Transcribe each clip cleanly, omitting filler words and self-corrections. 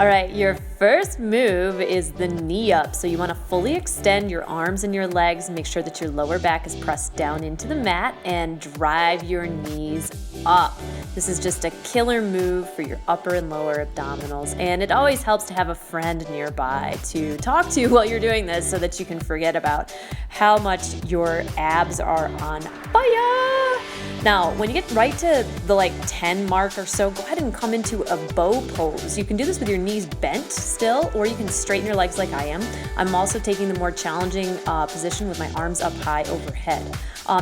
All right, your first move is the knee up. So you want to fully extend your arms and your legs. Make sure that your lower back is pressed down into the mat and drive your knees up. This is just a killer move for your upper and lower abdominals. And it always helps to have a friend nearby to talk to while you're doing this so that you can forget about how much your abs are on fire. Now, when you get right to the 10 mark or so, go ahead and come into a bow pose. You can do this with your knees bent still, or you can straighten your legs like I am. I'm also taking the more challenging position with my arms up high overhead.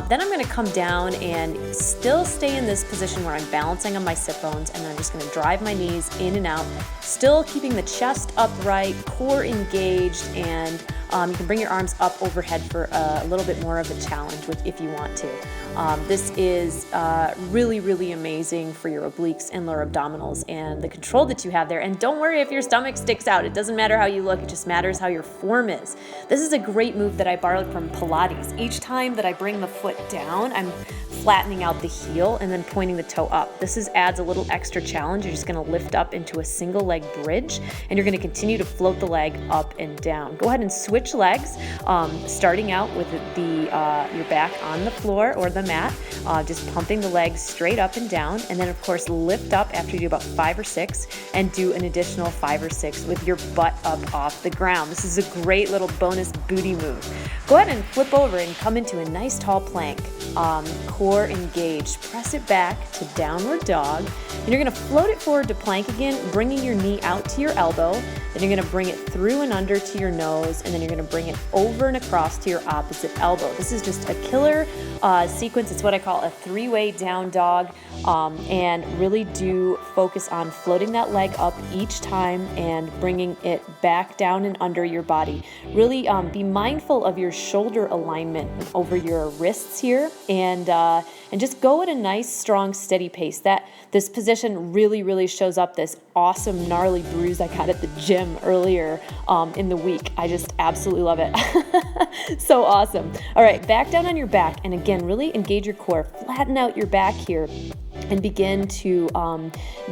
Then I'm gonna come down and still stay in this position where I'm balancing on my sit bones, and then I'm just gonna drive my knees in and out, still keeping the chest upright, core engaged, and you can bring your arms up overhead for a little bit more of a challenge if you want to. This is really, really amazing for your obliques and lower abdominals and the control that you have there. And don't worry if your stomach sticks out. It doesn't matter how you look. It just matters how your form is. This is a great move that I borrowed from Pilates. Each time that I bring the foot down, I'm flattening out the heel and then pointing the toe up. This adds a little extra challenge. You're just gonna lift up into a single leg bridge, and you're gonna continue to float the leg up and down. Go ahead and switch legs, starting out with your back on the floor or the mat, just pumping the legs straight up and down, and then of course lift up after you do about 5 or 6 and do an additional 5 or 6 with your butt up off the ground. This is a great little bonus booty move. Go ahead and flip over and come into a nice tall plank. Core engaged. Press it back to downward dog, and you're gonna float it forward to plank again, bringing your knee out to your elbow. Then you're gonna bring it through and under to your nose, and then you're gonna bring it over and across to your opposite elbow. This is just a killer sequence. It's what I call a 3-way down dog, and really do focus on floating that leg up each time and bringing it back down and under your body. Really be mindful of your shoulder alignment over your wrists here, and just go at a nice, strong, steady pace. This position really shows up this awesome, gnarly bruise I got at the gym earlier in the week. I just absolutely love it. So awesome. All right, back down on your back, and again, really engage your core. Flatten out your back here and begin to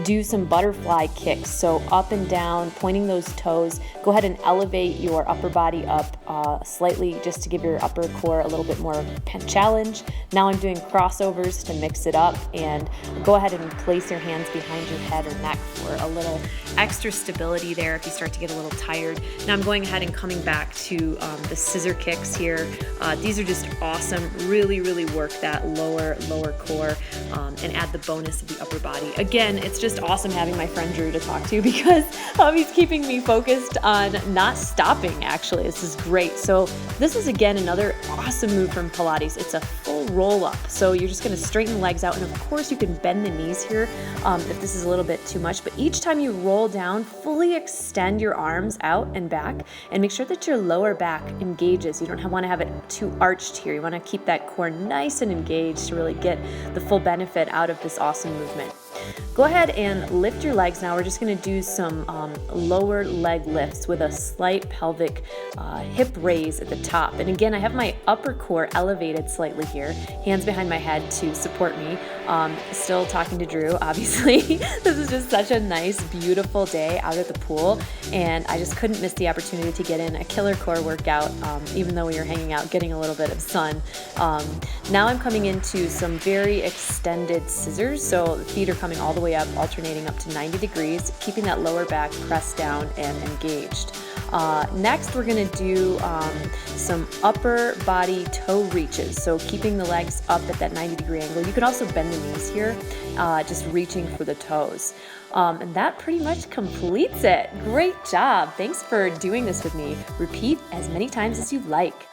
do some butterfly kicks. So up and down, pointing those toes. Go ahead and elevate your upper body up slightly just to give your upper core a little bit more challenge. Now I'm doing crossovers to mix it up, and go ahead and place your hands behind your head or neck for a little extra stability there if you start to get a little tired. Now I'm going ahead and coming back to the scissor kicks here. These are just awesome. Really work that lower core and add the bonus of the upper body. Again, it's just awesome having my friend Drew to talk to because he's keeping me focused on not stopping, actually. This is great. So this is, again, another awesome move from Pilates. It's a full roll up. So you're just going to straighten the legs out, and of course you can bend the knees here if this is a little bit too much, but each time you roll down, fully extend your arms out and back, and make sure that your lower back engages. You don't want to have it too arched here. You want to keep that core nice and engaged to really get the full benefit out of this awesome movement. Go ahead and lift your legs now. We're just going to do some lower leg lifts with a slight pelvic hip raise at the top. And again, I have my upper core elevated slightly here, hands behind my head to support me. Still talking to Drew, obviously. This is just such a nice, beautiful day out at the pool, and I just couldn't miss the opportunity to get in a killer core workout, even though we were hanging out, getting a little bit of sun. Now I'm coming into some very extended scissors, so the feet are coming all the way up, alternating up to 90 degrees, keeping that lower back pressed down and engaged. Next, we're going to do some upper body toe reaches. So keeping the legs up at that 90-degree angle. You can also bend the knees here, just reaching for the toes. And that pretty much completes it. Great job. Thanks for doing this with me. Repeat as many times as you like.